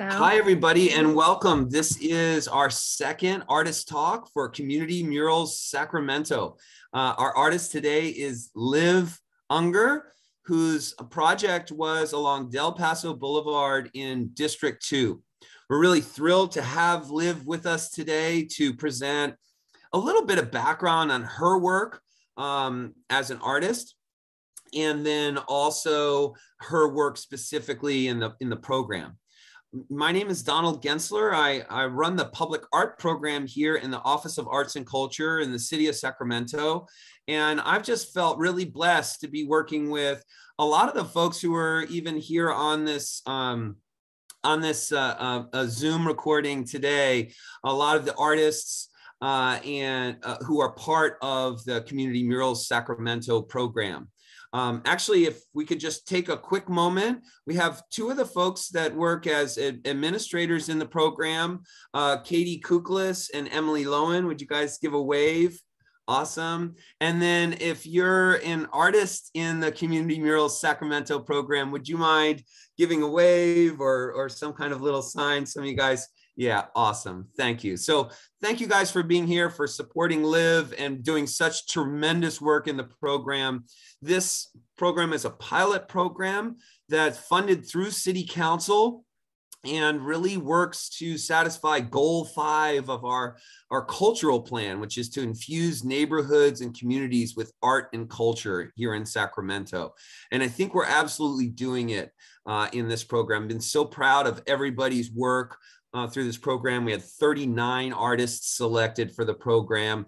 Hi, everybody, and welcome. This is our second artist talk for Community Murals Sacramento. Our artist today is Liv Unger, whose project was along Del Paso Boulevard in District 2. We're really thrilled to have Liv with us today to present a little bit of background on her work as an artist, and then also her work specifically in the program. My name is Donald Gensler. I run the public art program here in the Office of Arts and Culture in the city of Sacramento. And I've just felt really blessed to be working with a lot of the folks who are even here on this Zoom recording today, a lot of the artists who are part of the Community Murals Sacramento program. Actually, if we could just take a quick moment, we have two of the folks that work as administrators in the program, Katie Kuklis and Emily Lowen. Would you guys give a wave? Awesome. And then if you're an artist in the Community Murals Sacramento program, would you mind giving a wave or some kind of little sign? Some of you guys. Yeah, awesome. Thank you. So thank you guys for being here, for supporting Liv and doing such tremendous work in the program. This program is a pilot program that's funded through City Council and really works to satisfy goal 5 of our cultural plan, which is to infuse neighborhoods and communities with art and culture here in Sacramento. And I think we're absolutely doing it in this program. I've been so proud of everybody's work through this program. We had 39 artists selected for the program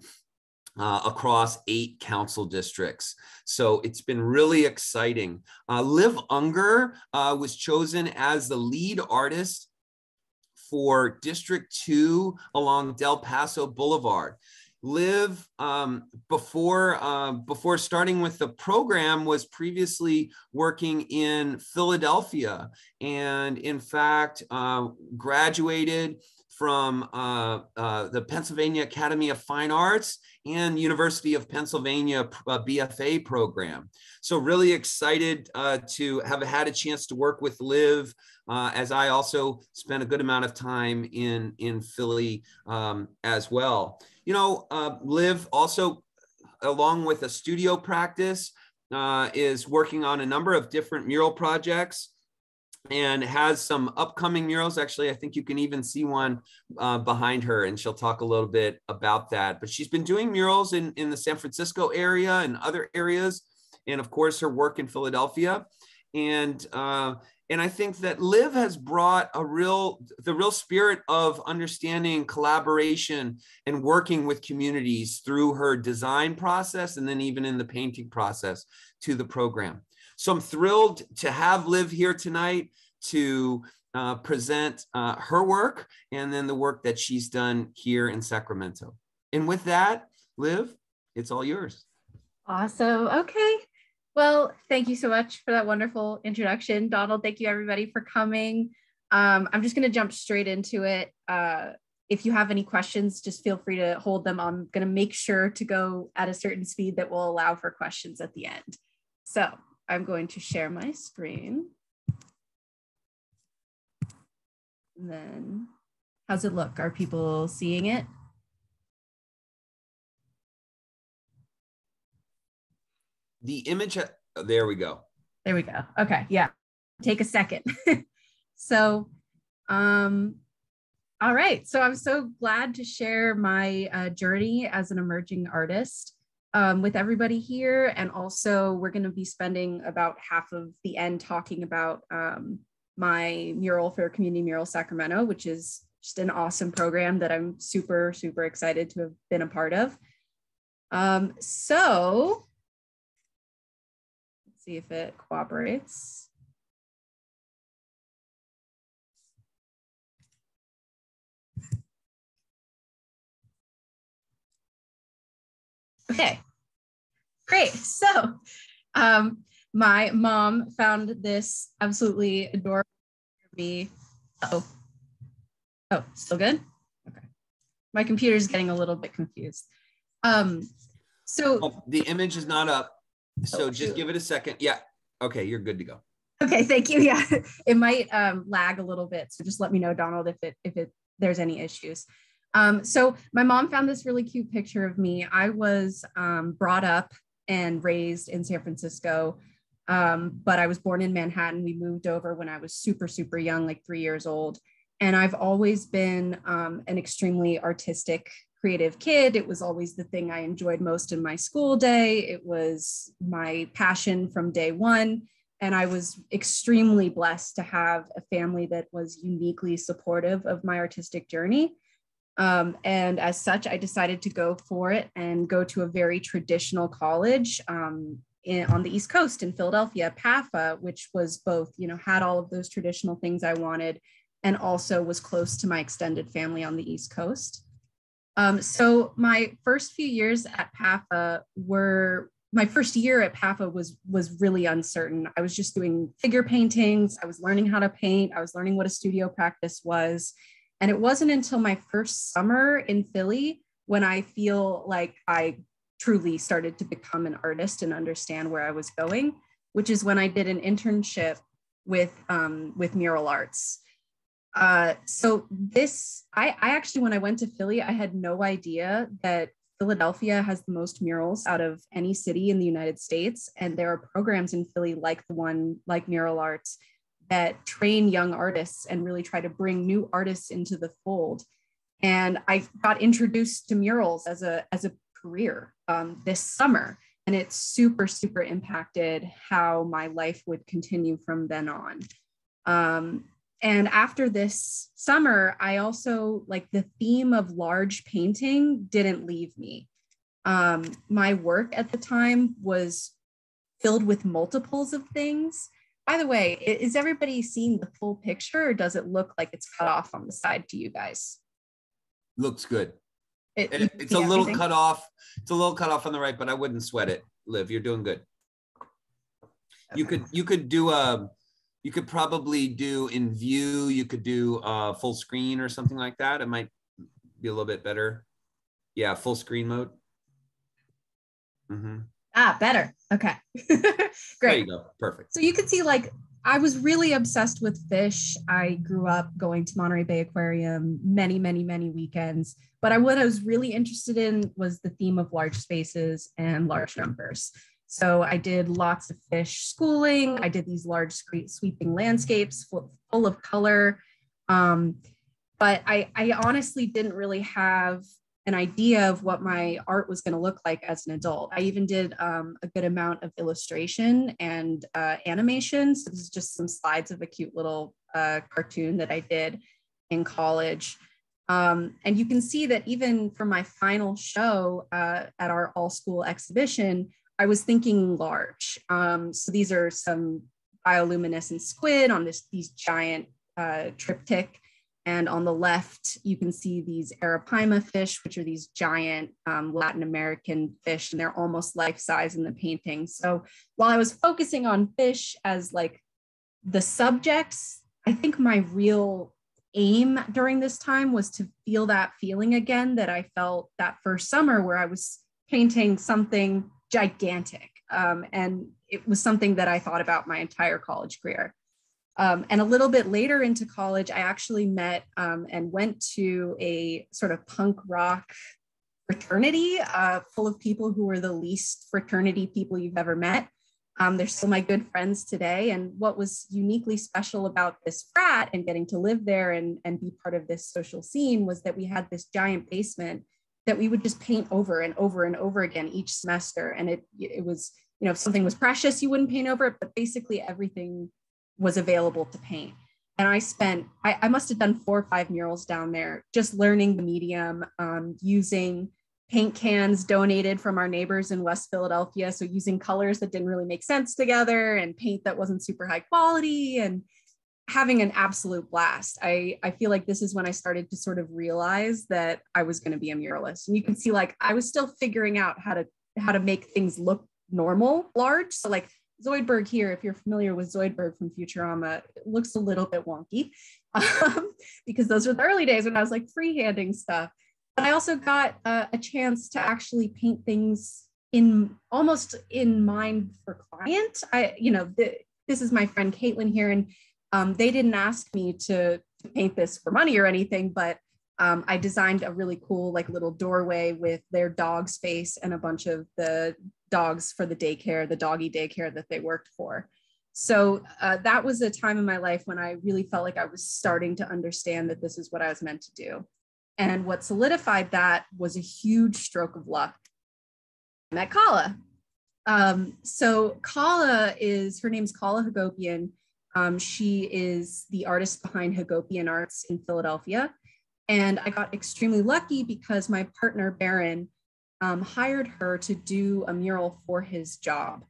across 8 council districts. So it's been really exciting. Liv Unger was chosen as the lead artist for District 2 along Del Paso Boulevard. Liv, before starting with the program, was previously working in Philadelphia, and in fact graduated from the Pennsylvania Academy of Fine Arts and University of Pennsylvania BFA program. So really excited to have had a chance to work with Liv, as I also spent a good amount of time in Philly as well. You know, Liv also, along with a studio practice, is working on a number of different mural projects and has some upcoming murals. Actually, I think you can even see one behind her, and she'll talk a little bit about that. But she's been doing murals in the San Francisco area and other areas, and of course her work in Philadelphia. And I think that Liv has brought the real spirit of understanding collaboration and working with communities through her design process, and then even in the painting process, to the program. So I'm thrilled to have Liv here tonight to present her work and then the work that she's done here in Sacramento. And with that, Liv, it's all yours. Awesome. Okay. Well, thank you so much for that wonderful introduction, Donald. Thank you, everybody, for coming. I'm just going to jump straight into it. If you have any questions, just feel free to hold them. I'm going to make sure to go at a certain speed that will allow for questions at the end. So I'm going to share my screen. And then, how's it look? Are people seeing it? The image, there we go. There we go. Okay, yeah. Take a second. So, all right. So I'm so glad to share my journey as an emerging artist with everybody here. And also we're going to be spending about half of the end talking about my mural for Community Mural Sacramento, which is just an awesome program that I'm super, super excited to have been a part of. So let's see if it cooperates. Okay, great. So my mom found this absolutely adorable for me. Oh, still good? Okay. My computer's getting a little bit confused. So the image is not up. So just give it a second. Yeah. Okay, you're good to go. Okay, thank you. Yeah, it might lag a little bit. So just let me know, Donald, if there's any issues. So my mom found this really cute picture of me. I was brought up and raised in San Francisco, but I was born in Manhattan. We moved over when I was super, super young, like 3 years old. And I've always been an extremely artistic, creative kid. It was always the thing I enjoyed most in my school day. It was my passion from day one. And I was extremely blessed to have a family that was uniquely supportive of my artistic journey. And as such, I decided to go for it and go to a very traditional college on the East Coast in Philadelphia, PAFA, which was both, had all of those traditional things I wanted and also was close to my extended family on the East Coast. So my first few years at PAFA my first year at PAFA was really uncertain. I was just doing figure paintings. I was learning how to paint. I was learning what a studio practice was. And it wasn't until my first summer in Philly when I feel like I truly started to become an artist and understand where I was going, which is when I did an internship with Mural Arts. So I actually, when I went to Philly, I had no idea that Philadelphia has the most murals out of any city in the United States. And there are programs in Philly like Mural Arts that train young artists and really try to bring new artists into the fold. And I got introduced to murals as a career this summer. And it super, super impacted how my life would continue from then on. And after this summer, I also, the theme of large painting didn't leave me. My work at the time was filled with multiples of things. By the way, is everybody seeing the full picture, or does it look like it's cut off on the side to you guys? Looks good. It's a little cut off. It's a little cut off on the right, but I wouldn't sweat it, Liv. You're doing good. Okay. You could probably do in view, you could do full screen or something like that. It might be a little bit better. Yeah, full screen mode. Mm-hmm. Better. Okay. Great. There you go. Perfect. So you can see, I was really obsessed with fish. I grew up going to Monterey Bay Aquarium many, many, many weekends. But what I was really interested in was the theme of large spaces and large numbers. So I did lots of fish schooling. I did these large sweeping landscapes full of color. But I honestly didn't really have an idea of what my art was going to look like as an adult. I even did a good amount of illustration and animation. So this is just some slides of a cute little cartoon that I did in college. And you can see that even for my final show at our all-school exhibition, I was thinking large. So these are some bioluminescent squid on these giant triptych. And on the left, you can see these arapaima fish, which are these giant Latin American fish, and they're almost life-size in the painting. So while I was focusing on fish as the subjects, I think my real aim during this time was to feel that feeling again that I felt that first summer where I was painting something gigantic. And it was something that I thought about my entire college career. And a little bit later into college, I actually met and went to a sort of punk rock fraternity full of people who were the least fraternity people you've ever met. They're still my good friends today. And what was uniquely special about this frat and getting to live there and be part of this social scene was that we had this giant basement that we would just paint over and over and over again each semester. And it was, if something was precious, you wouldn't paint over it, but basically everything was available to paint. And I must have done 4 or 5 murals down there, just learning the medium, using paint cans donated from our neighbors in West Philadelphia. So using colors that didn't really make sense together and paint that wasn't super high quality and having an absolute blast. I feel like this is when I started to sort of realize that I was going to be a muralist. And you can see I was still figuring out how to make things look normal, large. So Zoidberg here, if you're familiar with Zoidberg from Futurama, it looks a little bit wonky because those were the early days when I was freehanding stuff. But I also got a chance to actually paint things almost in mind for client. this is my friend Caitlin here. And they didn't ask me to paint this for money or anything, but I designed a really cool like little doorway with their dog's face and a bunch of the dogs for the daycare, the doggy daycare that they worked for. So that was a time in my life when I really felt like I was starting to understand that this is what I was meant to do. And what solidified that was a huge stroke of luck. I met Kala. So Kala her name's Kala Hagopian. She is the artist behind Hagopian Arts in Philadelphia. And I got extremely lucky because my partner, Baron, hired her to do a mural for his job.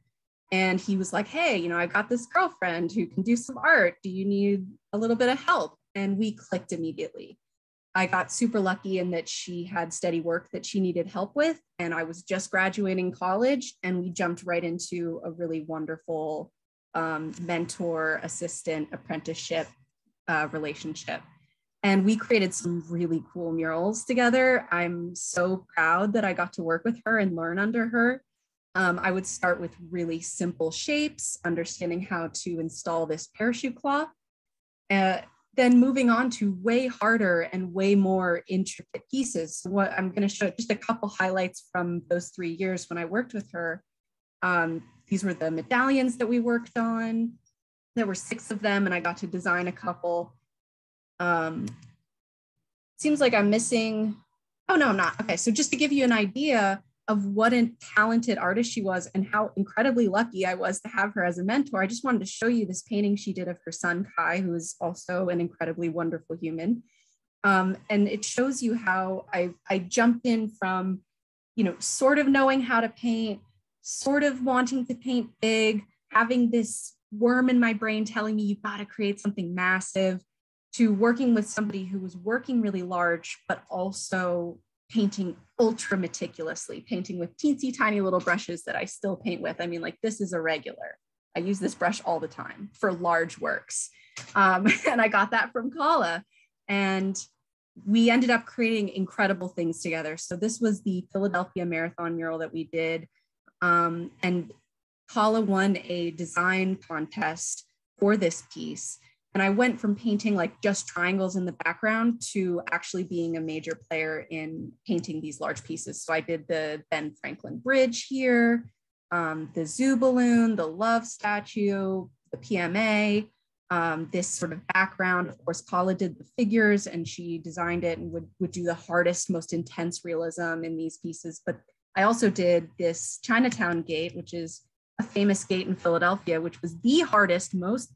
And he was like, hey, you know, I got this girlfriend who can do some art. Do you need a little bit of help? And we clicked immediately. I got super lucky in that she had steady work that she needed help with. And I was just graduating college, and we jumped right into a really wonderful mentor, assistant, apprenticeship relationship. And we created some really cool murals together. I'm so proud that I got to work with her and learn under her. I would start with really simple shapes, understanding how to install this parachute cloth, then moving on to way harder and way more intricate pieces. So what I'm going to show just a couple highlights from those 3 years when I worked with her. These were the medallions that we worked on. There were 6 of them, and I got to design a couple. Seems like I'm missing. Oh, no, I'm not. Okay, so just to give you an idea of what a talented artist she was and how incredibly lucky I was to have her as a mentor, I just wanted to show you this painting she did of her son, Kai, who is also an incredibly wonderful human. And it shows you how I jumped in from, you know, sort of knowing how to paint, sort of wanting to paint big, having this worm in my brain telling me you've got to create something massive, to working with somebody who was working really large, but also painting ultra meticulously, painting with teensy tiny little brushes that I still paint with. I mean, like, this is a regular. I use this brush all the time for large works. And I got that from Kala. And we ended up creating incredible things together. So this was the Philadelphia Marathon mural that we did. And Kala won a design contest for this piece. And I went from painting like just triangles in the background to actually being a major player in painting these large pieces. So I did the Ben Franklin Bridge here, the zoo balloon, the love statue, the PMA, this sort of background. Of course, Paula did the figures, and she designed it and would do the hardest, most intense realism in these pieces. But I also did this Chinatown Gate, which is a famous gate in Philadelphia, which was the hardest, most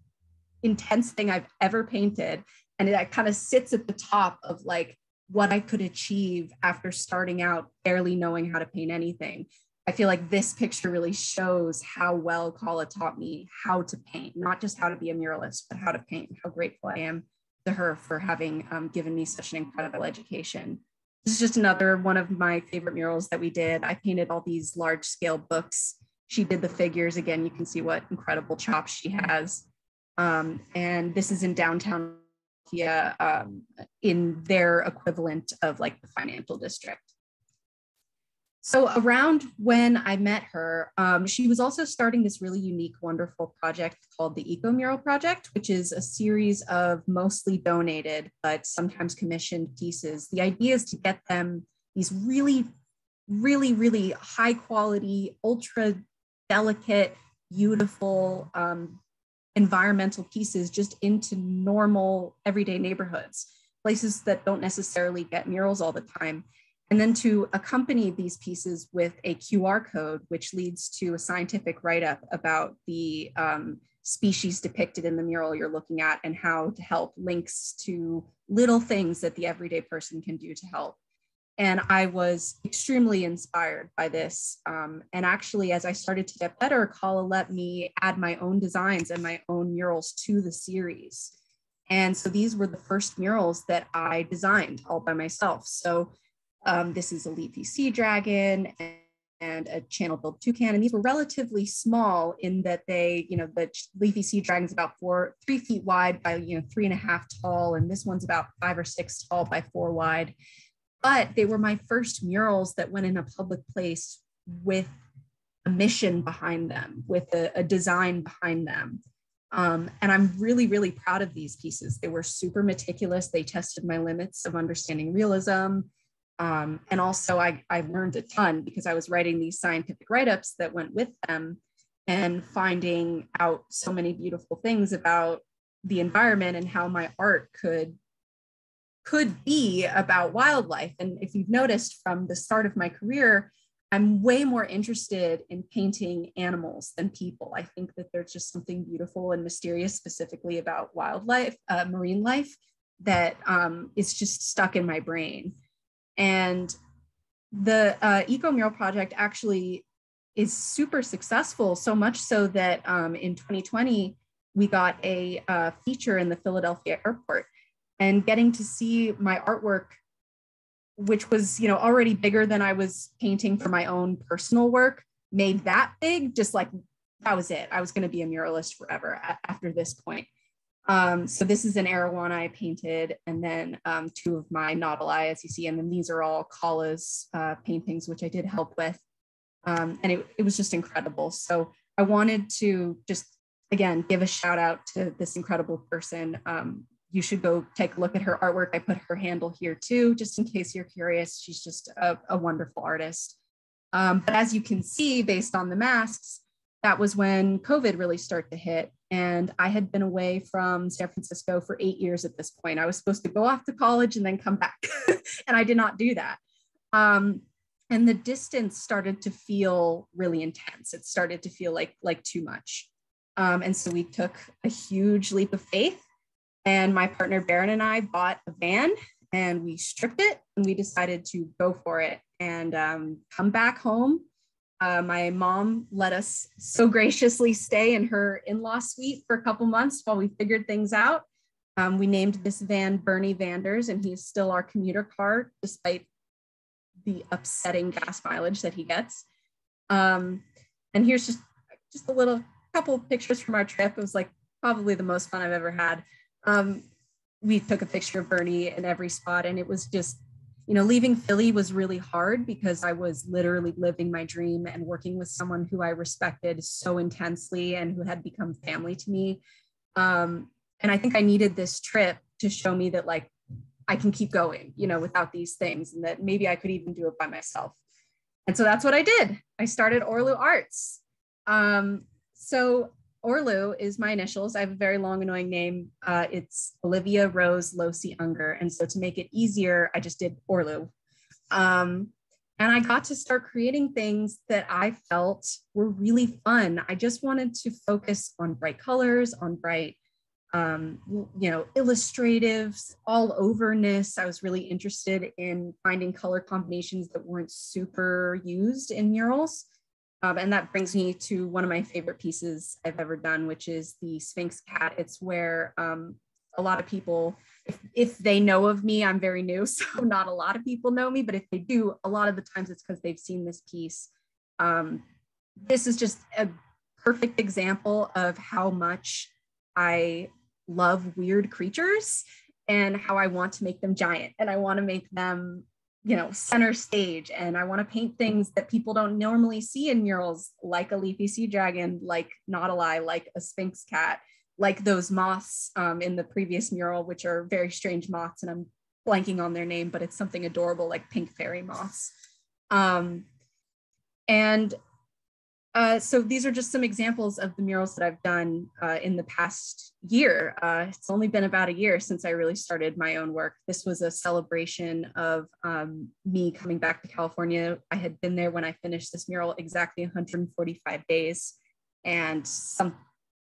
intense thing I've ever painted. And it kind of sits at the top of like what I could achieve after starting out barely knowing how to paint anything. I feel like this picture really shows how well Kala taught me how to paint, not just how to be a muralist, but how to paint. How grateful I am to her for having given me such an incredible education. This is just another one of my favorite murals that we did. I painted all these large scale books. She did the figures. Again, you can see what incredible chops she has. And this is in downtown Philadelphia, in their equivalent of like the financial district. So around when I met her, she was also starting this really unique, wonderful project called the Eco Mural Project, which is a series of mostly donated, but sometimes commissioned pieces. The idea is to get them these really, really, really high quality, ultra delicate, beautiful, environmental pieces just into normal everyday neighborhoods, places that don't necessarily get murals all the time. And then to accompany these pieces with a QR code, which leads to a scientific write-up about the species depicted in the mural you're looking at and how to help, links to little things that the everyday person can do to help. And I was extremely inspired by this. And actually, as I started to get better, Kala let me add my own designs and my own murals to the series. And so these were the first murals that I designed all by myself. So this is a leafy sea dragon and a channel-billed toucan. And these were relatively small in that they, the leafy sea dragon is about 3 feet wide by 3.5 tall. And this one's about 5 or 6 tall by 4 wide. But they were my first murals that went in a public place with a mission behind them, with a design behind them. And I'm really, really proud of these pieces. They were super meticulous. They tested my limits of understanding realism. And also I learned a ton because I was writing these scientific write-ups that went with them and finding out so many beautiful things about the environment and how my art could be about wildlife. And if you've noticed from the start of my career, I'm way more interested in painting animals than people. I think that there's just something beautiful and mysterious specifically about wildlife, marine life, that is just stuck in my brain. And the Eco Mural Project actually is super successful, so much so that in 2020, we got a feature in the Philadelphia airport, and getting to see my artwork, which was, already bigger than I was painting for my own personal work, made that big, just like, that was it. I was going to be a muralist forever after this point. So this is an arowana I painted, and then 2 of my nautili, as you see, and then these are all Kala's paintings, which I did help with. And it was just incredible. So I wanted to just, again, give a shout out to this incredible person. You should go take a look at her artwork. I put her handle here too, just in case you're curious. She's just a wonderful artist. But as you can see, based on the masks, that was when COVID really started to hit. And I had been away from San Francisco for 8 years at this point. I was supposed to go off to college and then come back. And I did not do that. And the distance started to feel really intense. It started to feel like too much. And so we took a huge leap of faith. And my partner Baron and I bought a van, and we stripped it, and we decided to go for it and come back home. My mom let us so graciously stay in her in-law suite for a couple months while we figured things out. We named this van Bernie Vanders, and he's still our commuter car despite the upsetting gas mileage that he gets. And here's just a little couple of pictures from our trip. It was like probably the most fun I've ever had. We took a picture of Bernie in every spot, and it was just, leaving Philly was really hard because I was literally living my dream and working with someone who I respected so intensely and who had become family to me. And I think I needed this trip to show me that I can keep going, without these things, and that maybe I could even do it by myself. And so that's what I did. I started Orlu Arts. So Orlu is my initials. I have a very long, annoying name. It's Olivia Rose Losi Unger. And so to make it easier, I just did Orlu. And I got to start creating things that I felt were really fun. I just wanted to focus on bright colors, on bright, illustratives, all overness. I was really interested in finding color combinations that weren't super used in murals. And that brings me to one of my favorite pieces I've ever done, which is the Sphinx Cat. It's where a lot of people, if they know of me, I'm very new, so not a lot of people know me, but if they do, a lot of the times it's because they've seen this piece. This is just a perfect example of how much I love weird creatures and how I want to make them giant, and I want to make them center stage, and I want to paint things that people don't normally see in murals, like a leafy sea dragon, like nautili, like a Sphinx cat, like those moths in the previous mural, which are very strange moths, and I'm blanking on their name, but it's something adorable like pink fairy moths. So these are just some examples of the murals that I've done in the past year. It's only been about a year since I really started my own work. This was a celebration of me coming back to California. I had been there when I finished this mural exactly 145 days. And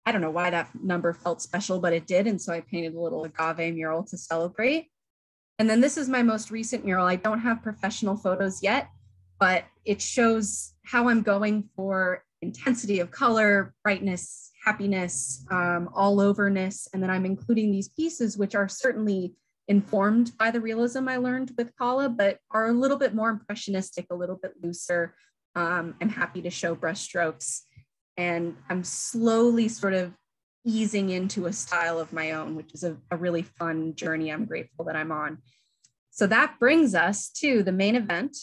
I don't know why that number felt special, but it did. And so I painted a little agave mural to celebrate. And then this is my most recent mural. I don't have professional photos yet, but it shows how I'm going for intensity of color, brightness, happiness, all overness. And then I'm including these pieces, which are certainly informed by the realism I learned with Kala, but are a little bit more impressionistic, a little bit looser. I'm happy to show brush strokes. And I'm slowly sort of easing into a style of my own, which is a really fun journey I'm grateful that I'm on. So that brings us to the main event,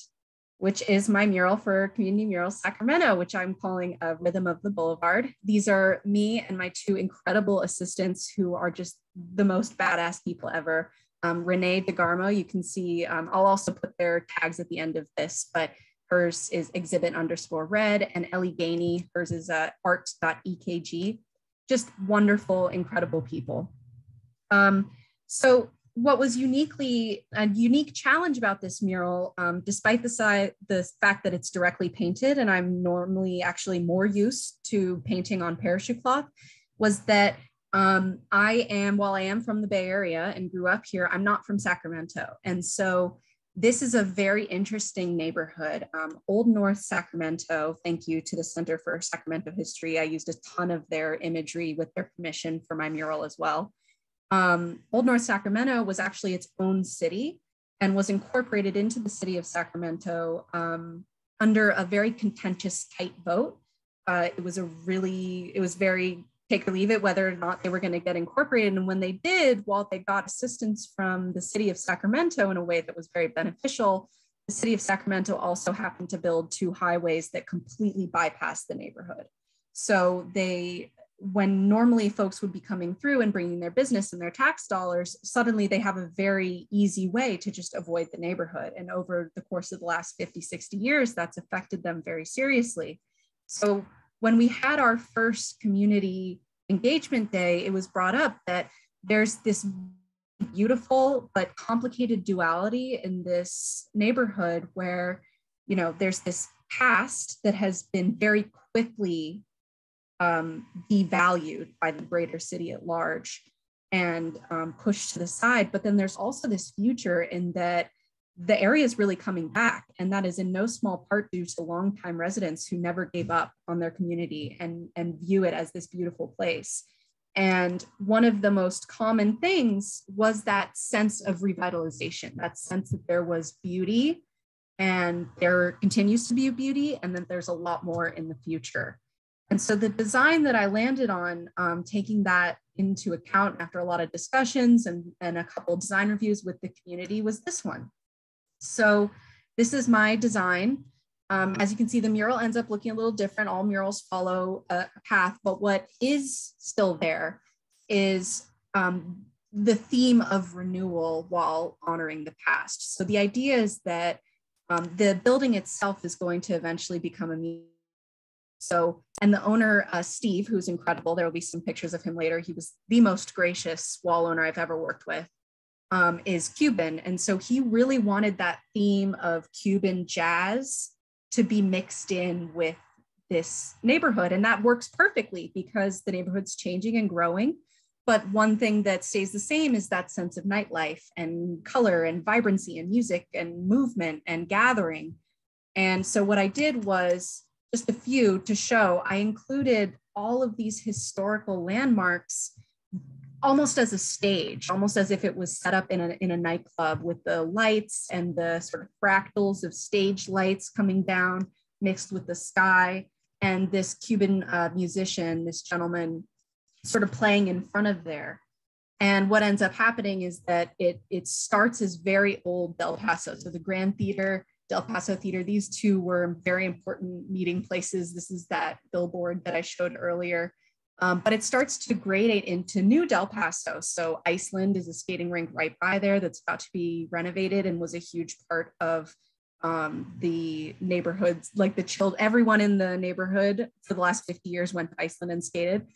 which is my mural for Community Murals Sacramento, which I'm calling a Rhythm of the Boulevard. These are me and my two incredible assistants who are just the most badass people ever. Renee DeGarmo, you can see, I'll also put their tags at the end of this, but hers is exhibit_red, and Ellie Gainey, hers is art.ekg. Just wonderful, incredible people. So what was a unique challenge about this mural, despite the fact that it's directly painted, and I'm normally actually more used to painting on parachute cloth, was that while I am from the Bay Area and grew up here, I'm not from Sacramento. And so this is a very interesting neighborhood. Old North Sacramento, thank you to the Center for Sacramento History. I used a ton of their imagery with their permission for my mural as well. Old North Sacramento was actually its own city and was incorporated into the city of Sacramento under a very contentious, tight vote. It was very take or leave it whether or not they were going to get incorporated. And when they did, while they got assistance from the city of Sacramento in a way that was very beneficial, the city of Sacramento also happened to build two highways that completely bypassed the neighborhood. So when normally folks would be coming through and bringing their business and their tax dollars, suddenly they have a very easy way to just avoid the neighborhood. And over the course of the last 50, 60 years, that's affected them very seriously. So when we had our first community engagement day, it was brought up that there's this beautiful but complicated duality in this neighborhood where, there's this past that has been very quickly devalued by the greater city at large and pushed to the side. But then there's also this future in that the area is really coming back. And that is in no small part due to longtime residents who never gave up on their community and view it as this beautiful place. And one of the most common things was that sense of revitalization, that sense that there was beauty and there continues to be beauty and that there's a lot more in the future. And so the design that I landed on, taking that into account after a lot of discussions and a couple of design reviews with the community, was this one. So this is my design. As you can see, the mural ends up looking a little different. All murals follow a path, but what is still there is the theme of renewal while honoring the past. So the idea is that the building itself is going to eventually become a museum. So, and the owner, Steve, who's incredible, there will be some pictures of him later. He was the most gracious wall owner I've ever worked with, is Cuban. And so he really wanted that theme of Cuban jazz to be mixed in with this neighborhood. And that works perfectly because the neighborhood's changing and growing. But one thing that stays the same is that sense of nightlife and color and vibrancy and music and movement and gathering. And so what I did was just a few to show. I included all of these historical landmarks almost as a stage, almost as if it was set up in a nightclub with the lights and the sort of fractals of stage lights coming down mixed with the sky, and this Cuban musician, this gentleman, sort of playing in front of there. And what ends up happening is that it starts as very old Del Paso. So the Grand Theater, Del Paso Theater, these two were very important meeting places. This is that billboard that I showed earlier. But it starts to gradate into new Del Paso. So Iceland is a skating rink right by there that's about to be renovated and was a huge part of the neighborhoods, like everyone in the neighborhood for the last 50 years went to Iceland and skated.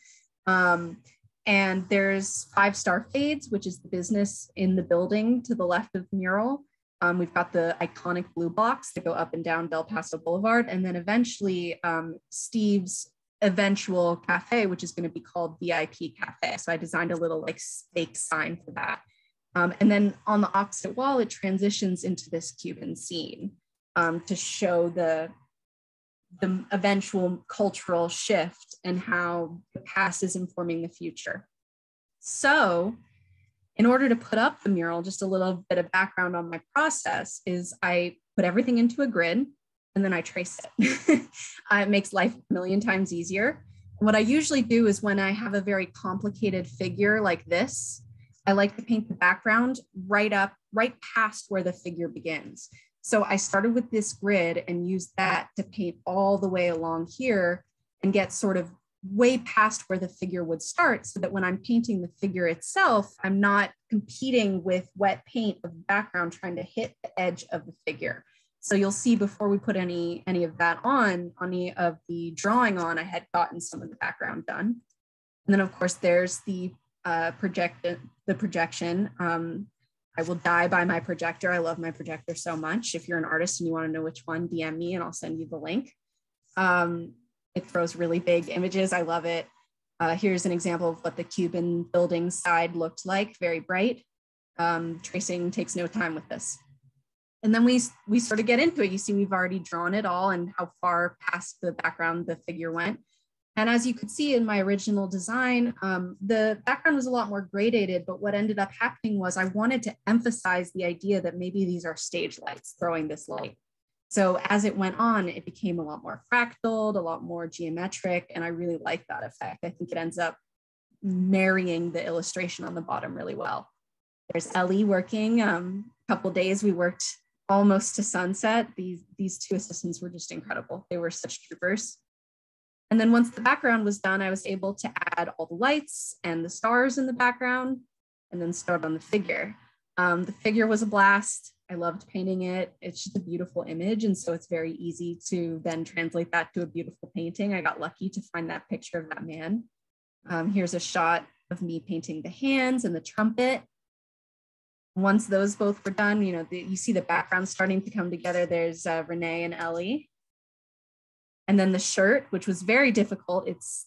And there's 5 Star Fades, which is the business in the building to the left of the mural. We've got the iconic blue blocks that go up and down Del Paso Boulevard. And then eventually Steve's eventual cafe, which is going to be called VIP Cafe. So I designed a little like fake sign for that. And then on the opposite wall, it transitions into this Cuban scene to show the eventual cultural shift and how the past is informing the future. So in order to put up the mural, just a little bit of background on my process is I put everything into a grid and then I trace it. It makes life a million times easier. What I usually do is when I have a very complicated figure like this, I like to paint the background right past where the figure begins. So I started with this grid and used that to paint all the way along here and get sort of way past where the figure would start, so that when I'm painting the figure itself, I'm not competing with wet paint of the background trying to hit the edge of the figure. So you'll see before we put any of that on, any of the drawing on, I had gotten some of the background done. And then of course there's the projection. I will die by my projector. I love my projector so much. If you're an artist and you want to know which one, DM me and I'll send you the link. It throws really big images. I love it. Here's an example of what the Cuban building side looked like, very bright. Tracing takes no time with this. And then we sort of get into it. You see, we've already drawn it all and how far past the background the figure went. And as you could see in my original design, the background was a lot more gradated, but what ended up happening was I wanted to emphasize the idea that maybe these are stage lights throwing this light. So as it went on, it became a lot more fractaled, a lot more geometric, and I really like that effect. I think it ends up marrying the illustration on the bottom really well. There's Ellie working. A couple days we worked almost to sunset. These two assistants were just incredible. They were such troopers. And then once the background was done, I was able to add all the lights and the stars in the background and then start on the figure. The figure was a blast. I loved painting it. It's just a beautiful image. And so it's very easy to then translate that to a beautiful painting. I got lucky to find that picture of that man. Here's a shot of me painting the hands and the trumpet. Once those both were done, you see the background starting to come together. There's Renee and Ellie. And then the shirt, which was very difficult. It's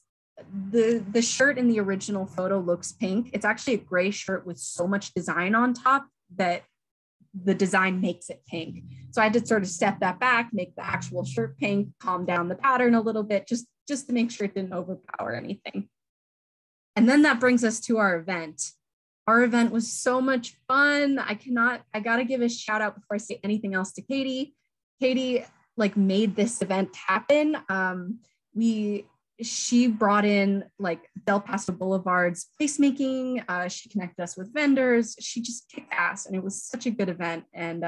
the shirt in the original photo looks pink. It's actually a gray shirt with so much design on top that the design makes it pink. So I had to sort of step that back, make the actual shirt pink, calm down the pattern a little bit, just to make sure it didn't overpower anything. And then that brings us to our event. Our event was so much fun. I gotta give a shout out before I say anything else to Katie. Katie made this event happen. She brought in Del Paso Boulevard's placemaking. She connected us with vendors. She just kicked ass, and it was such a good event. And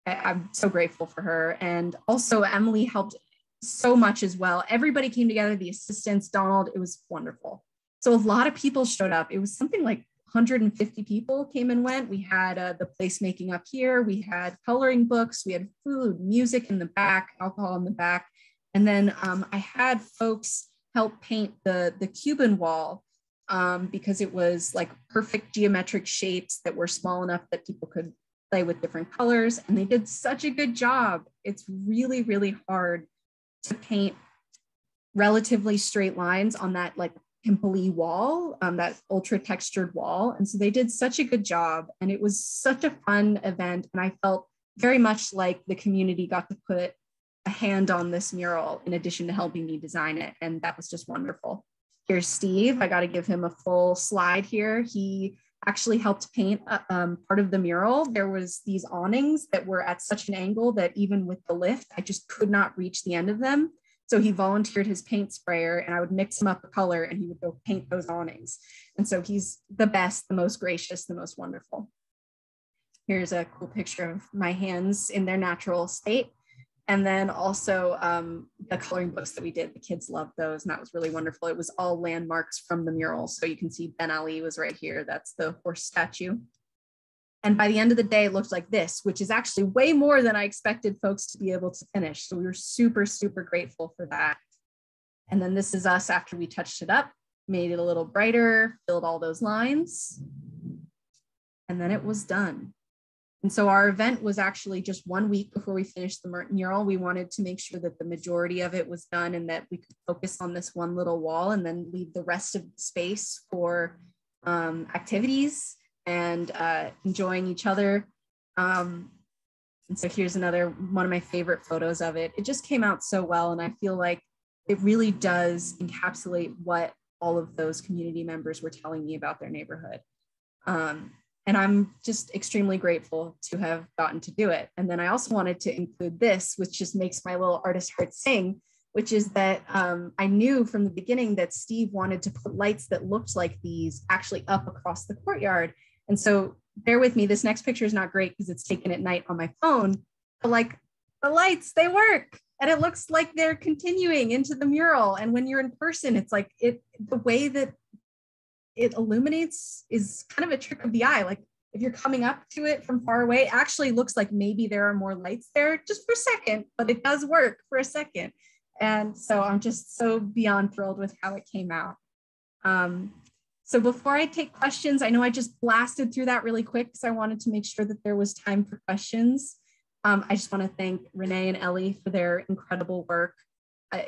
I'm so grateful for her. And also Emily helped so much as well. Everybody came together, the assistants, Donald, it was wonderful. So a lot of people showed up. It was something like 150 people came and went. We had the placemaking up here. We had coloring books. We had food, music in the back, alcohol in the back. And then I had folks help paint the Cuban wall because it was perfect geometric shapes that were small enough that people could play with different colors. And they did such a good job. It's really, really hard to paint relatively straight lines on that pimply wall, that ultra textured wall. And so they did such a good job, and it was such a fun event. And I felt very much like the community got to put a hand on this mural in addition to helping me design it. And that was just wonderful. Here's Steve. I got to give him a full slide here. He actually helped paint part of the mural. There was these awnings that were at such an angle that even with the lift, I just could not reach the end of them. So he volunteered his paint sprayer, and I would mix him up a color and he would go paint those awnings. And so he's the best, the most gracious, the most wonderful. Here's a cool picture of my hands in their natural state. And then also the coloring books that we did, the kids loved those, and that was really wonderful. It was all landmarks from the mural. So you can see Ben Ali was right here. That's the horse statue. And by the end of the day, it looked like this, which is actually way more than I expected folks to be able to finish. So we were super, super grateful for that. And then this is us after we touched it up, made it a little brighter, filled all those lines, and then it was done. And so our event was actually just 1 week before we finished the mural. We wanted to make sure that the majority of it was done and that we could focus on this one little wall and then leave the rest of the space for activities and enjoying each other. And so here's another one of my favorite photos of it. It just came out so well, and I feel like it really does encapsulate what all of those community members were telling me about their neighborhood. And I'm just extremely grateful to have gotten to do it. And then I also wanted to include this, which just makes my little artist heart sing, which is that I knew from the beginning that Steve wanted to put lights that looked like these actually up across the courtyard. And so bear with me, this next picture is not great because it's taken at night on my phone, but like the lights, they work. And it looks like they're continuing into the mural. And when you're in person, it's like the way that it illuminates is kind of a trick of the eye. Like if you're coming up to it from far away, it actually looks like maybe there are more lights there just for a second, but it does work for a second. And so I'm just so beyond thrilled with how it came out. So before I take questions, I know I just blasted through that really quick because I wanted to make sure that there was time for questions. I just want to thank Renee and Ellie for their incredible work.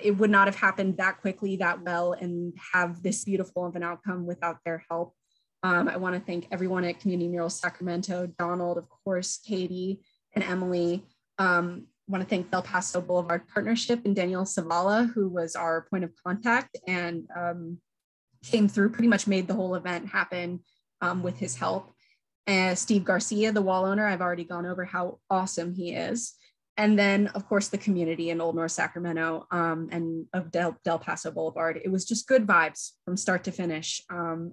It would not have happened that quickly, that well, and have this beautiful of an outcome without their help. I want to thank everyone at Community Murals Sacramento, Donald, of course, Katie, and Emily. I want to thank Del Paso Boulevard Partnership and Daniel Savala, who was our point of contact and came through, pretty much made the whole event happen with his help. And Steve Garcia, the wall owner, I've already gone over how awesome he is. And then, of course, the community in Old North Sacramento and of Del Paso Boulevard. It was just good vibes from start to finish.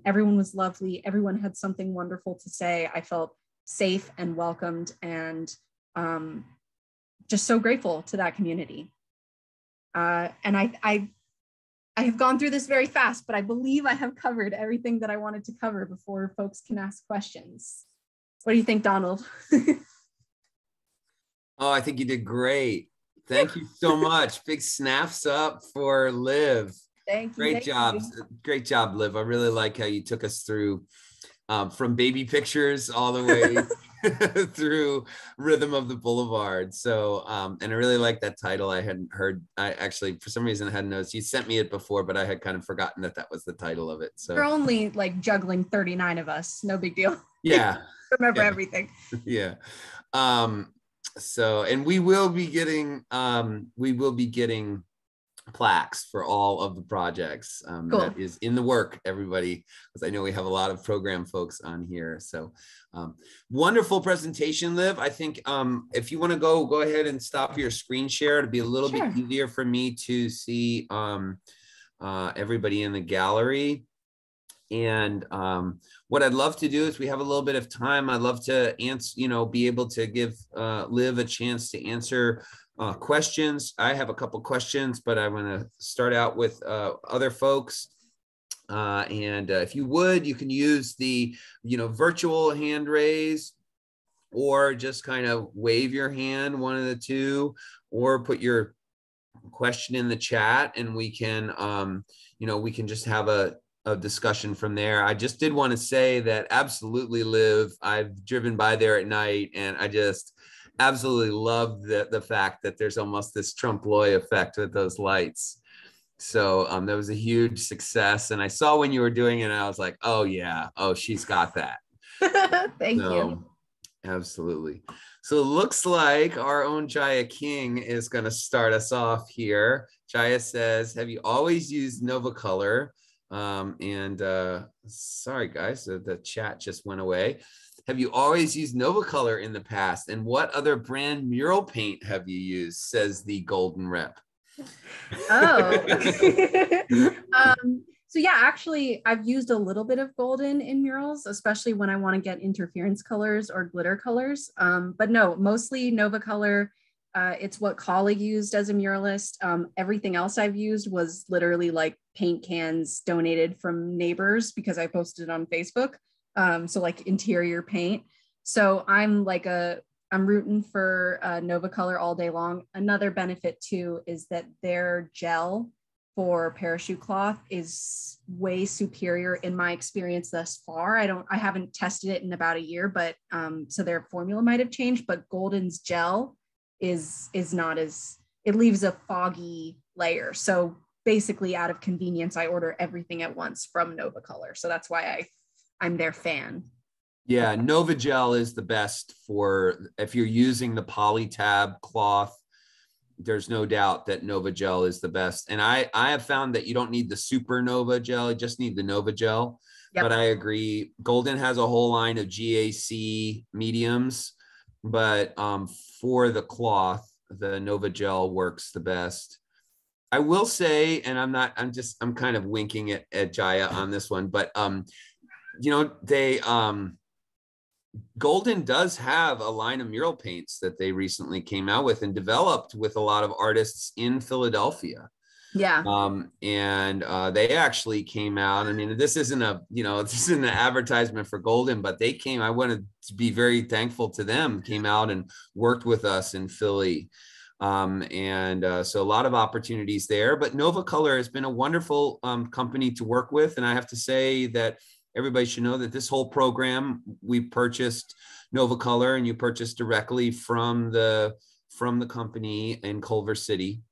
Everyone was lovely. Everyone had something wonderful to say. I felt safe and welcomed and just so grateful to that community. And I have gone through this very fast, but I believe I have covered everything that I wanted to cover before folks can ask questions. What do you think, Donald? Oh, I think you did great. Thank you so much. Big snaps up for Liv. Thank you. Great job. Great job, Liv. I really like how you took us through from baby pictures all the way through Rhythm of the Boulevard. So, and I really like that title. I hadn't heard, I actually, for some reason, I hadn't noticed. You sent me it before, but I had kind of forgotten that that was the title of it. So we're only like juggling 39 of us. No big deal. Yeah. Remember everything. Yeah. So, and we will be getting plaques for all of the projects. Cool. That is in the work, everybody, because I know we have a lot of program folks on here. So wonderful presentation, Liv. I think if you want to go ahead and stop your screen share, it'll be a little bit easier for me to see everybody in the gallery. And what I'd love to do is we have a little bit of time. I'd love to answer, be able to give Liv a chance to answer questions. I have a couple questions, but I want to start out with other folks. And if you would, you can use the, virtual hand raise, or just kind of wave your hand, one of the two, or put your question in the chat, and we can, we can just have a discussion from there. I just did want to say that absolutely, Liv, I've driven by there at night, and I just absolutely love the fact that there's almost this trompe-l'oeil effect with those lights. So that was a huge success. And I saw when you were doing it, and I was like, oh yeah, oh, she's got that. Thank you. Absolutely. So it looks like our own Jaya King is going to start us off here. Jaya says, have you always used Nova Color? Sorry guys, the chat just went away. Have you always used Nova Color in the past? And what other brand mural paint have you used? Says the Golden Rep. Oh. So yeah, actually, I've used a little bit of golden in murals, especially when I want to get interference colors or glitter colors. But no, mostly Nova Color. It's what colleague used as a muralist. Everything else I've used was literally like paint cans donated from neighbors because I posted it on Facebook. So like interior paint. So I'm rooting for Nova Color all day long. Another benefit too is that their gel for parachute cloth is way superior in my experience thus far. I haven't tested it in about a year, but so their formula might have changed, but Golden's gel is not as, it leaves a foggy layer. So basically out of convenience, I order everything at once from Nova Color. So that's why I'm their fan. Yeah, Nova Gel is the best for if you're using the polytab cloth. There's no doubt that Nova Gel is the best. And I have found that you don't need the Super Nova Gel, you just need the Nova Gel. Yep. But I agree. Golden has a whole line of GAC mediums, but for the cloth, the Nova Gel works the best. I will say, and I'm kind of winking at Jaya on this one, but they Golden does have a line of mural paints that they recently came out with and developed with a lot of artists in Philadelphia. Yeah. And they actually came out. I mean, this isn't this isn't an advertisement for Golden, but they came. I wanted to be very thankful to them. Came out and worked with us in Philly. So a lot of opportunities there. But Nova Color has been a wonderful company to work with, and I have to say that everybody should know that this whole program, we purchased Nova Color, and you purchased directly from the company in Culver City,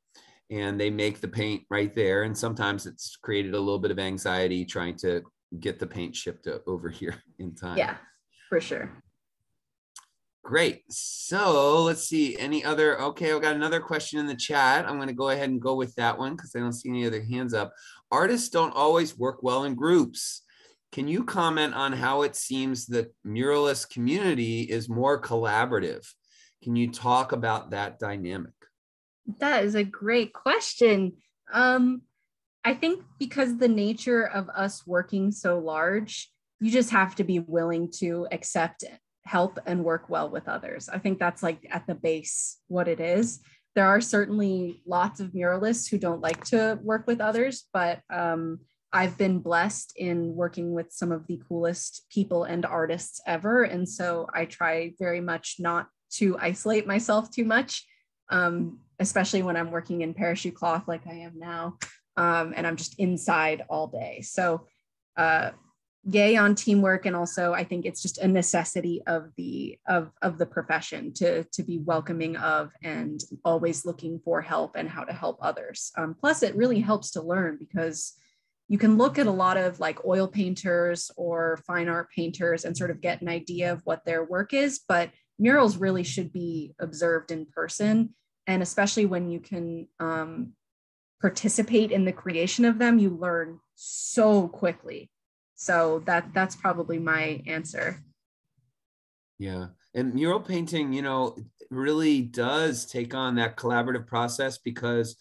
and they make the paint right there. And sometimes it's created a little bit of anxiety trying to get the paint shipped over here in time. Yeah, for sure. Great. So let's see any other. Okay, I've got another question in the chat. I'm going to go ahead and go with that one because I don't see any other hands up. Artists don't always work well in groups. Can you comment on how it seems the muralist community is more collaborative? Can you talk about that dynamic? That is a great question. I think because the nature of us working so large, you just have to be willing to accept help and work well with others. I think that's like at the base what it is. There are certainly lots of muralists who don't like to work with others, but I've been blessed in working with some of the coolest people and artists ever. And so I try very much not to isolate myself too much, especially when I'm working in parachute cloth like I am now, and I'm just inside all day. So yay on teamwork. And also I think it's just a necessity of the profession to be welcoming of and always looking for help and how to help others. Plus it really helps to learn because you can look at a lot of like oil painters or fine art painters and sort of get an idea of what their work is, but murals really should be observed in person. And especially when you can participate in the creation of them, you learn so quickly. So that's probably my answer. Yeah. And mural painting, really does take on that collaborative process because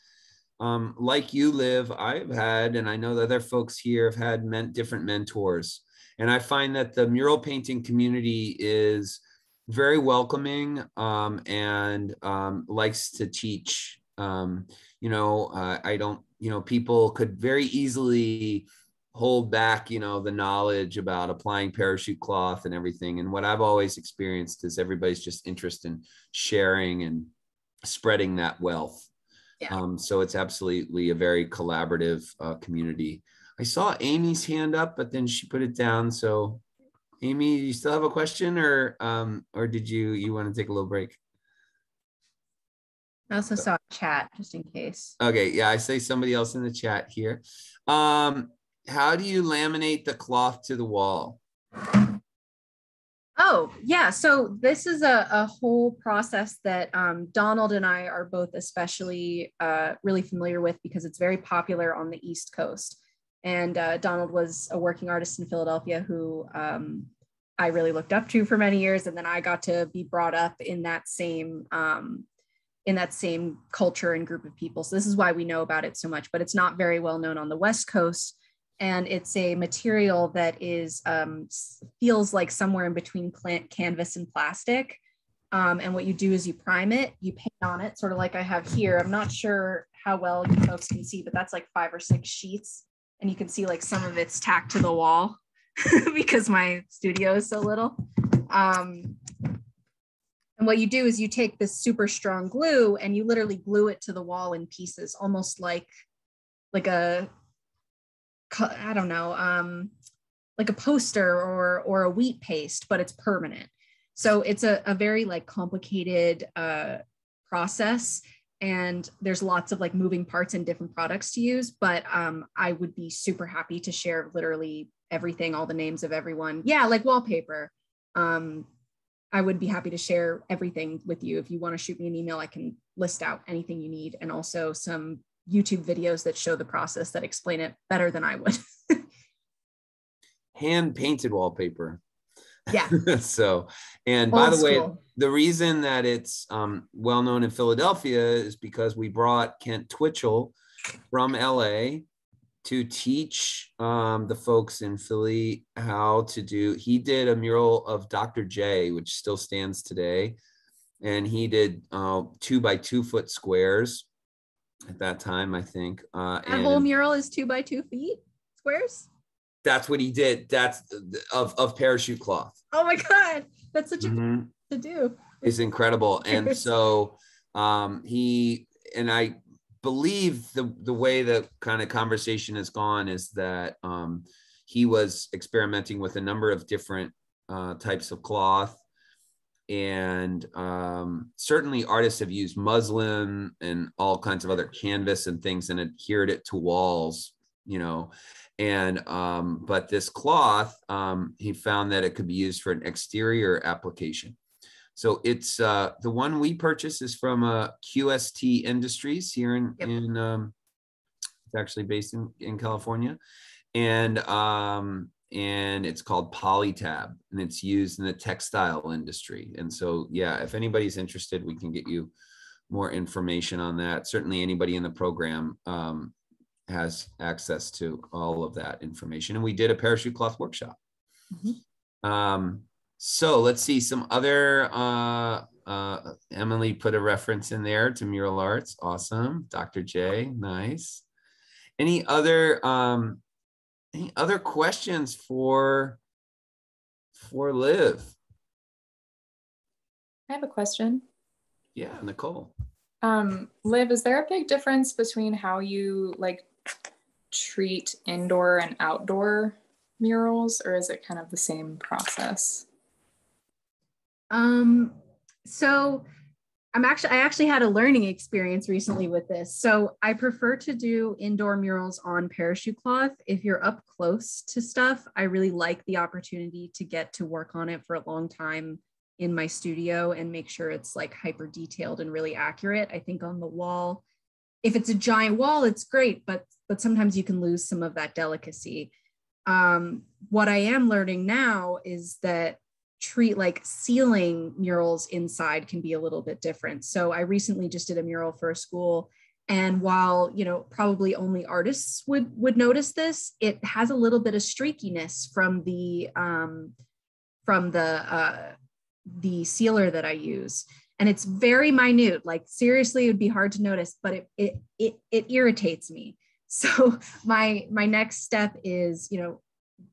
like you Liv, I've had, and I know that other folks here have had different mentors. And I find that the mural painting community is very welcoming and likes to teach. I don't, people could very easily hold back, the knowledge about applying parachute cloth and everything. And what I've always experienced is everybody's just interested in sharing and spreading that wealth. Yeah. So it's absolutely a very collaborative community. I saw Amy's hand up, but then she put it down. So Amy, you still have a question or did you want to take a little break? I also saw a chat just in case. Okay. Yeah. I say somebody else in the chat here. How do you laminate the cloth to the wall? Oh, yeah. So this is a whole process that Donald and I are both especially really familiar with because it's very popular on the East Coast. And Donald was a working artist in Philadelphia who I really looked up to for many years. And then I got to be brought up in that same culture and group of people. So this is why we know about it so much, but it's not very well known on the West Coast. And it's a material that is feels like somewhere in between canvas and plastic. And what you do is you prime it, you paint on it, sort of like I have here. I'm not sure how well you folks can see, but that's like 5 or 6 sheets. And you can see like some of it's tacked to the wall because my studio is so little. And what you do is you take this super strong glue and you literally glue it to the wall in pieces, almost like a, I don't know, like a poster or a wheat paste, but it's permanent. So it's a very like complicated process, and there's lots of like moving parts and different products to use, but I would be super happy to share literally everything, all the names of everyone. Yeah, like wallpaper. I would be happy to share everything with you. If you want to shoot me an email, I can list out anything you need, and also some YouTube videos that show the process that explain it better than I would. Hand painted wallpaper. Yeah. So, and Old by the way, school. the reason that it's well known in Philadelphia is because we brought Kent Twitchell from LA to teach the folks in Philly how to do, he did a mural of Dr. J, which still stands today. And he did 2 by 2 foot squares at that time, I think. That whole mural is 2 by 2 feet squares? That's what he did. That's of parachute cloth. Oh my God, that's such a thing to do. It's incredible. And so he, and I believe the way the kind of conversation has gone is that he was experimenting with a number of different types of cloth. And certainly artists have used muslin and all kinds of other canvas and things and adhered it to walls, you know. And but this cloth, he found that it could be used for an exterior application. So it's the one we purchased is from QST Industries here in it's actually based in California, and it's called Polytab, and it's used in the textile industry. And so, yeah, if anybody's interested, we can get you more information on that. Certainly, anybody in the program has access to all of that information. And we did a parachute cloth workshop. So let's see some other, Emily put a reference in there to mural arts. Awesome. Dr. J, nice. Any other questions for Liv? I have a question. Yeah, Nicole. Liv, is there a big difference between how you like treat indoor and outdoor murals, or is it kind of the same process? So I actually had a learning experience recently with this. So I prefer to do indoor murals on parachute cloth. If you're up close to stuff, I really like the opportunity to get to work on it for a long time in my studio and make sure it's like hyper detailed and really accurate. I think on the wall, if it's a giant wall, it's great, but sometimes you can lose some of that delicacy. What I am learning now is that like ceiling murals inside can be a little bit different. So I recently just did a mural for a school, and while, you know, probably only artists would notice this, it has a little bit of streakiness from the sealer that I use. And it's very minute, like seriously, it would be hard to notice, but it irritates me. So my next step is, you know,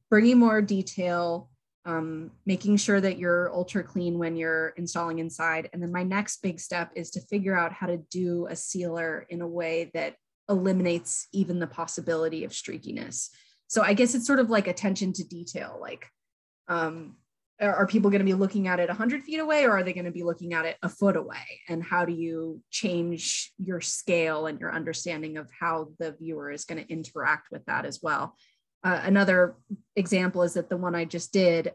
bringing more detail, making sure that you're ultra clean when you're installing inside. And then my next big step is to figure out how to do a sealer in a way that eliminates even the possibility of streakiness. So I guess it's sort of like attention to detail. Like, are people going to be looking at it 100 feet away, or are they going to be looking at it a foot away? And how do you change your scale and your understanding of how the viewer is going to interact with that as well? Another example is that the one I just did,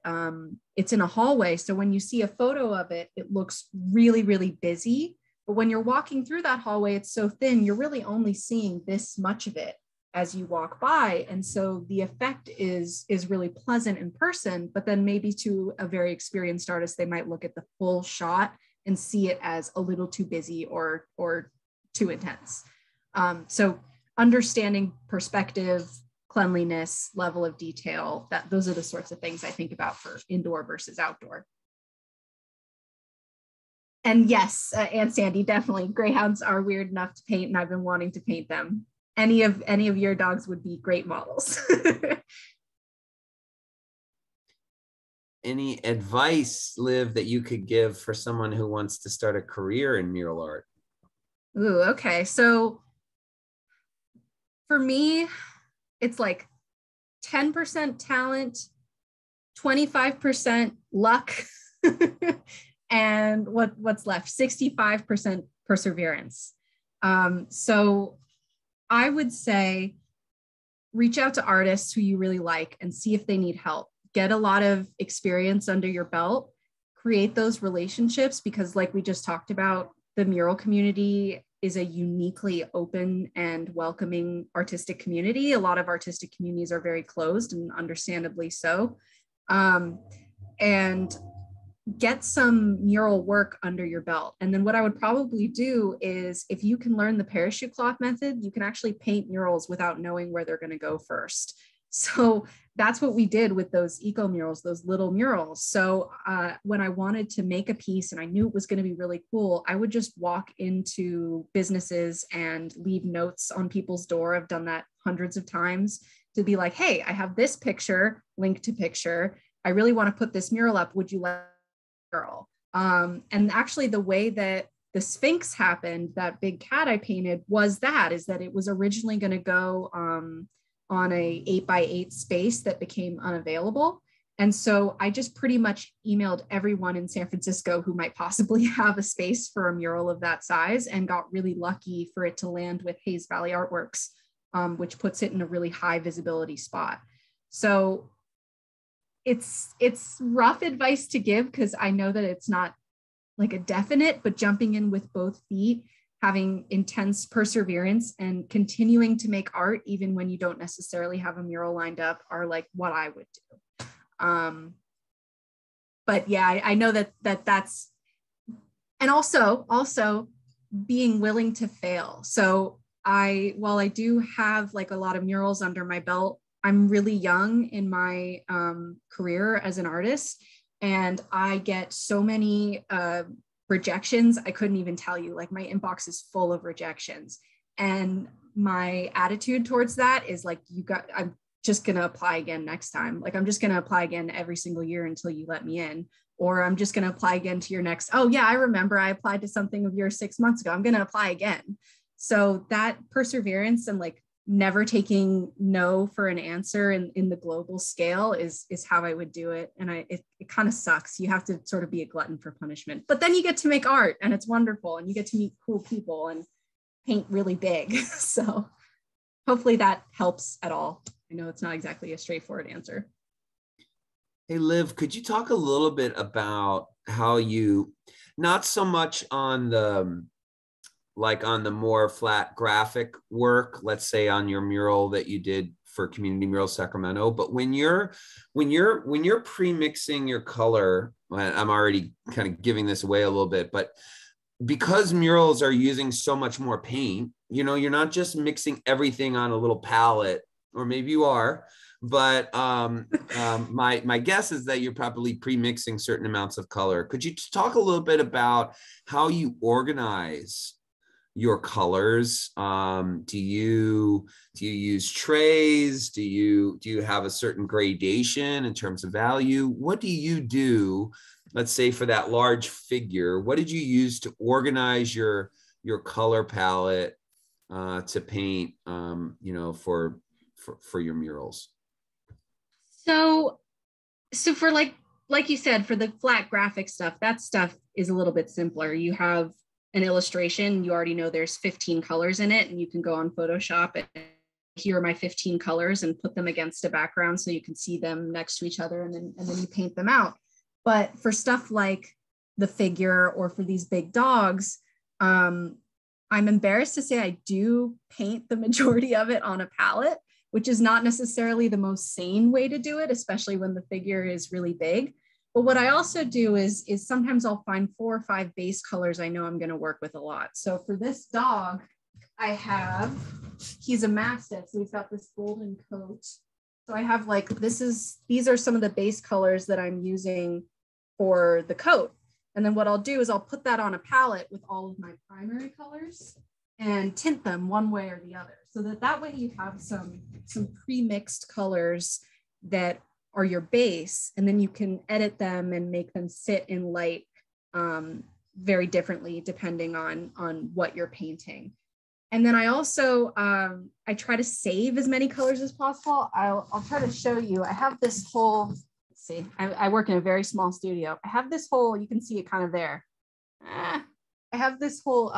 it's in a hallway. So when you see a photo of it, it looks really, really busy. But when you're walking through that hallway, it's so thin, you're really only seeing this much of it as you walk by. And so the effect is really pleasant in person, but then maybe to a very experienced artist, they might look at the full shot and see it as a little too busy or too intense. So understanding perspective, cleanliness, level of detail, those are the sorts of things I think about for indoor versus outdoor. And yes, and Sandy, definitely, greyhounds are weird enough to paint, and I've been wanting to paint them. Any of your dogs would be great models. Any advice, Liv, that you could give for someone who wants to start a career in mural art? Ooh, okay. So for me, it's like 10% talent, 25% luck, and what's left? 65% perseverance. So I would say reach out to artists who you really like and see if they need help. Get a lot of experience under your belt, create those relationships, because like we just talked about, the mural community is a uniquely open and welcoming artistic community. A lot of artistic communities are very closed, and understandably so. And get some mural work under your belt. And then what I would probably do is, if you can learn the parachute cloth method, you can actually paint murals without knowing where they're going to go first. So that's what we did with those eco murals, those little murals. So when I wanted to make a piece and I knew it was going to be really cool, I would just walk into businesses and leave notes on people's door. I've done that hundreds of times, to be like, hey, I have this picture, link to picture. I really want to put this mural up. Would you like a mural? And actually the way that the Sphinx happened, that big cat I painted, is that it was originally going to go on a 8x8 space that became unavailable. And so I just pretty much emailed everyone in San Francisco who might possibly have a space for a mural of that size, and got really lucky for it to land with Hayes Valley Artworks, which puts it in a really high visibility spot. So it's rough advice to give, because I know that it's not like a definite, but jumping in with both feet, having intense perseverance, and continuing to make art even when you don't necessarily have a mural lined up, are like what I would do. But yeah, I know that's, and also being willing to fail. So while I do have like a lot of murals under my belt, I'm really young in my career as an artist, and I get so many rejections. I couldn't even tell you, like my inbox is full of rejections. And my attitude towards that is like, I'm just going to apply again next time. Like, I'm just going to apply again every single year until you let me in, or I'm just going to apply again to your next, oh yeah, I remember I applied to something of yours 6 months ago. I'm going to apply again. So that perseverance and like never taking no for an answer in the global scale is how I would do it. And it kind of sucks. You have to sort of be a glutton for punishment, but then you get to make art and it's wonderful, and you get to meet cool people and paint really big. So hopefully that helps at all. I know it's not exactly a straightforward answer. Hey, Liv, could you talk a little bit about how you, not so much on the more flat graphic work, let's say on your mural that you did for Community Mural Sacramento, but when you're pre-mixing your color, I'm already kind of giving this away a little bit, but because murals are using so much more paint, you're not just mixing everything on a little palette, or maybe you are, but my guess is that you're probably pre-mixing certain amounts of color. Could you talk a little bit about how you organize your colors? Do you use trays? Do you have a certain gradation in terms of value? What do you do, let's say for that large figure? What did you use to organize your color palette to paint for your murals? So for like you said, for the flat graphic stuff, that stuff is a little bit simpler. You have an illustration, you already know there's 15 colors in it, and you can go on Photoshop and here are my 15 colors and put them against a background so you can see them next to each other, and then you paint them out. But for stuff like the figure or for these big dogs, I'm embarrassed to say I do paint the majority of it on a palette, which is not necessarily the most sane way to do it, especially when the figure is really big. But what I also do is sometimes I'll find 4 or 5 base colors I know I'm going to work with a lot. So for this dog, he's a Mastiff, so he's got this golden coat. So I have like, these are some of the base colors that I'm using for the coat. And then what I'll do is I'll put that on a palette with all of my primary colors and tint them one way or the other, so that way you have some pre-mixed colors that are your base, and then you can edit them and make them sit in light very differently depending on what you're painting. And then I also, I try to save as many colors as possible. I'll try to show you. I have this whole, let's see, I work in a very small studio. I have this whole, you can see it kind of there. I have this whole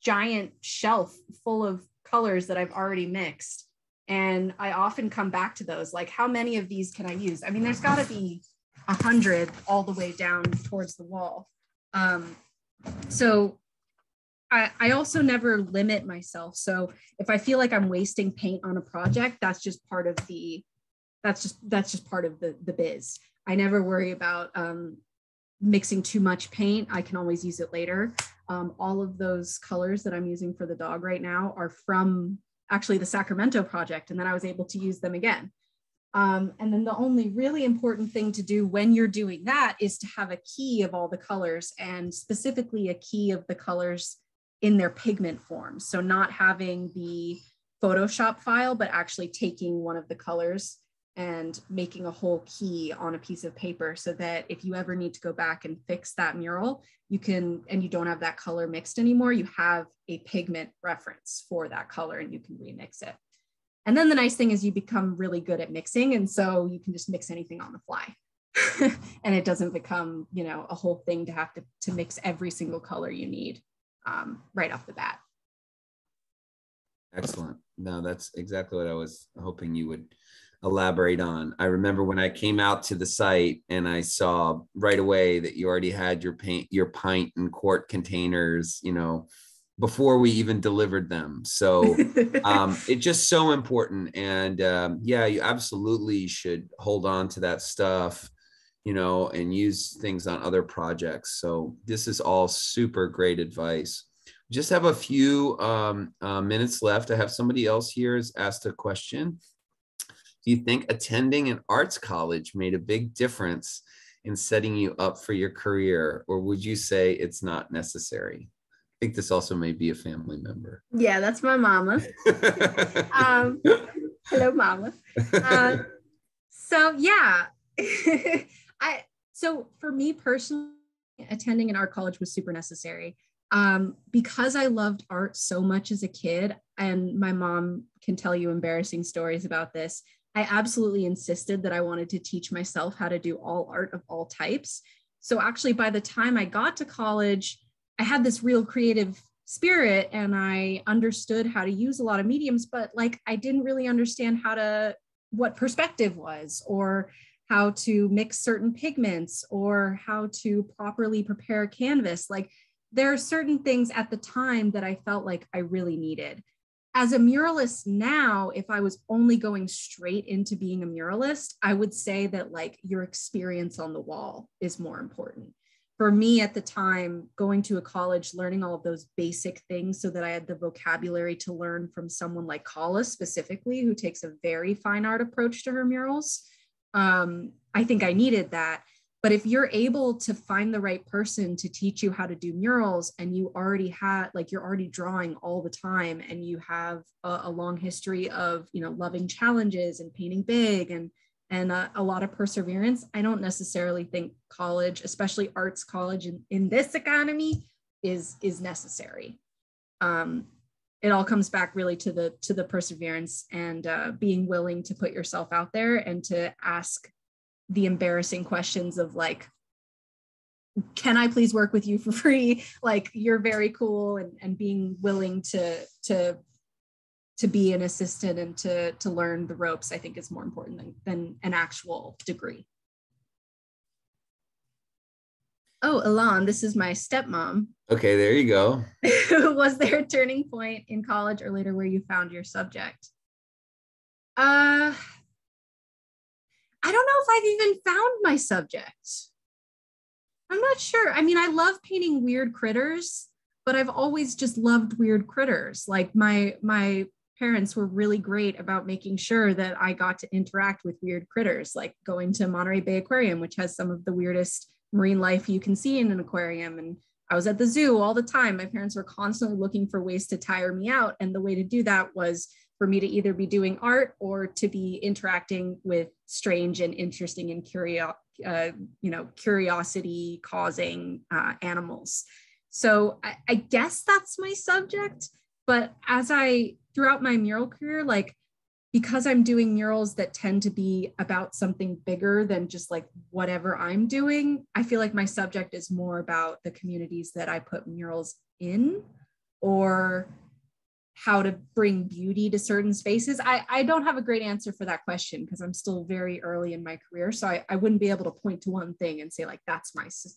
giant shelf full of colors that I've already mixed. And I often come back to those, like, how many of these can I use? I mean, there's got to be 100 all the way down towards the wall. So I also never limit myself. So if I feel like I'm wasting paint on a project, that's just part of the, that's just part of the biz. I never worry about mixing too much paint, I can always use it later. All of those colors that I'm using for the dog right now are from actually the Sacramento project, and then I was able to use them again. And then the only really important thing to do when you're doing that is to have a key of all the colors, and specifically a key of the colors in their pigment form. So not having the Photoshop file, but actually taking one of the colors and making a whole key on a piece of paper, so that if you ever need to go back and fix that mural, you can, and you don't have that color mixed anymore, you have a pigment reference for that color and you can remix it. And then the nice thing is you become really good at mixing. And so you can just mix anything on the fly. And it doesn't become, you know, a whole thing to have to mix every single color you need right off the bat. Excellent. No, that's exactly what I was hoping you would elaborate on. I remember when I came out to the site and I saw right away that you already had your pint and quart containers, you know, before we even delivered them. So it's just so important. And yeah, you absolutely should hold on to that stuff, you know, and use things on other projects. So this is all super great advice. Just have a few minutes left. I have somebody else here has asked a question. Do you think attending an arts college made a big difference in setting you up for your career, or would you say it's not necessary? I think this also may be a family member. Yeah, that's my mama. Hello, mama. So yeah, so for me personally, attending an art college was super necessary. Because I loved art so much as a kid, and my mom can tell you embarrassing stories about this, I absolutely insisted that I wanted to teach myself how to do all art of all types. So actually, by the time I got to college, I had this real creative spirit and I understood how to use a lot of mediums, but like I didn't really understand what perspective was, or how to mix certain pigments, or how to properly prepare a canvas. Like there are certain things at the time that I felt like I really needed. As a muralist now, if I was only going straight into being a muralist, I would say that like your experience on the wall is more important. For me at the time, going to a college, learning all of those basic things so that I had the vocabulary to learn from someone like Kala specifically, who takes a very fine art approach to her murals. I think I needed that. But if you're able to find the right person to teach you how to do murals, and you already had, like, you're already drawing all the time, and you have a long history of, you know, loving challenges and painting big and a lot of perseverance, I don't necessarily think college, especially arts college in this economy, is necessary. It all comes back really to the perseverance and being willing to put yourself out there and to ask the embarrassing questions of like, can I please work with you for free? Like, you're very cool, and being willing to be an assistant and to learn the ropes, I think is more important than an actual degree. Oh, Elan, this is my stepmom. Okay, there you go. Was there a turning point in college or later where you found your subject? I don't know if I've even found my subject. I'm not sure. I mean, I love painting weird critters, but I've always just loved weird critters. Like my parents were really great about making sure that I got to interact with weird critters, like going to Monterey Bay Aquarium, which has some of the weirdest marine life you can see in an aquarium. And I was at the zoo all the time. My parents were constantly looking for ways to tire me out. And the way to do that was for me to either be doing art or to be interacting with strange and interesting and curiosity causing animals. So I guess that's my subject. But throughout my mural career, like, because I'm doing murals that tend to be about something bigger than just like whatever I'm doing, I feel like my subject is more about the communities that I put murals in, or how to bring beauty to certain spaces. I don't have a great answer for that question because I'm still very early in my career. So I wouldn't be able to point to one thing and say like, that's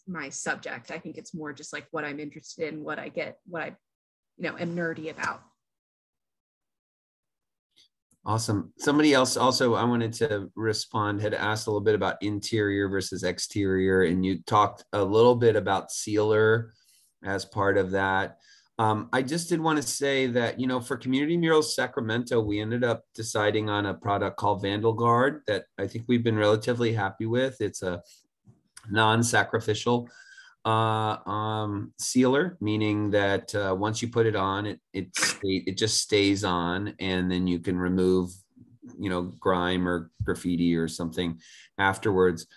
my subject. I think it's more just like what I'm interested in, what I am nerdy about. Awesome. Somebody else also, I wanted to respond, had asked a little bit about interior versus exterior, and you talked a little bit about sealer as part of that. I just did want to say that, you know, for Community Murals Sacramento, we ended up deciding on a product called Vandal Guard that I think we've been relatively happy with. It's a non-sacrificial sealer, meaning that once you put it on, it just stays on, and then you can remove, you know, grime or graffiti or something afterwards.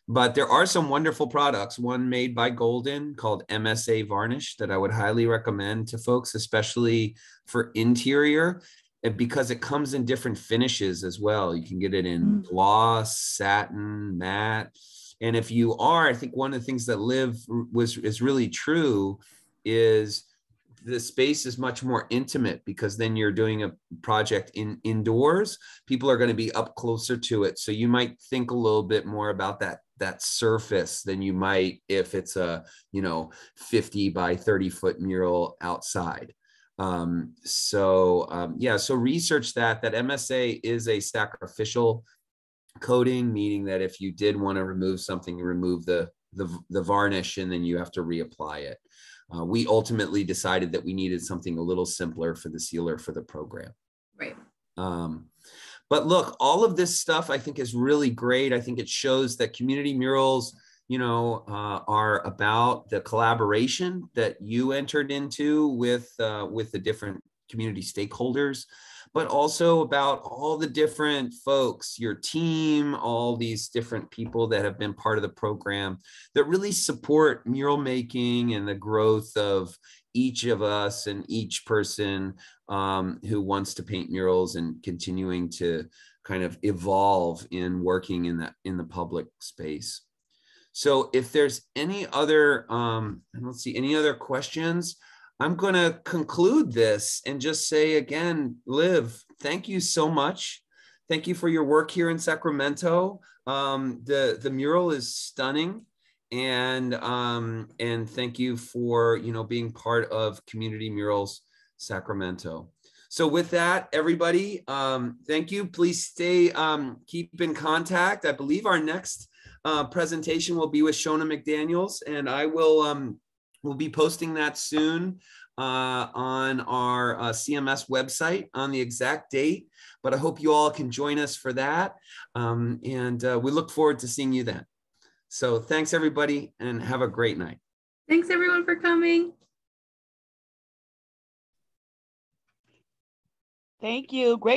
But there are some wonderful products, one made by Golden called MSA Varnish that I would highly recommend to folks, especially for interior, because it comes in different finishes as well. You can get it in gloss, satin, matte. And if you are, I think one of the things that Liv is really true is the space is much more intimate, because then you're doing a project indoors. People are going to be up closer to it. So you might think a little bit more about that surface than you might if it's a, you know, 50 by 30 foot mural outside. Yeah, so research that MSA is a sacrificial coating, meaning that if you did want to remove something, you remove the varnish and then you have to reapply it. We ultimately decided that we needed something a little simpler for the sealer for the program. Right. But look, all of this stuff I think is really great. I think it shows that community murals, you know, are about the collaboration that you entered into with the different community stakeholders, but also about all the different folks, your team, all these different people that have been part of the program that really support mural making and the growth of each of us and each person who wants to paint murals and continuing to kind of evolve in working in the public space. So if there's any other, I don't see any other questions, I'm going to conclude this and just say again, Liv, thank you so much. Thank you for your work here in Sacramento. The mural is stunning, and thank you for, you know, being part of Community Murals Sacramento. So with that, everybody, thank you. Please stay, keep in contact. I believe our next presentation will be with Shona McDaniels, and I will we'll be posting that soon on our CMS website on the exact date, but I hope you all can join us for that. And we look forward to seeing you then. So thanks everybody, and have a great night. Thanks everyone for coming. Thank you. Great.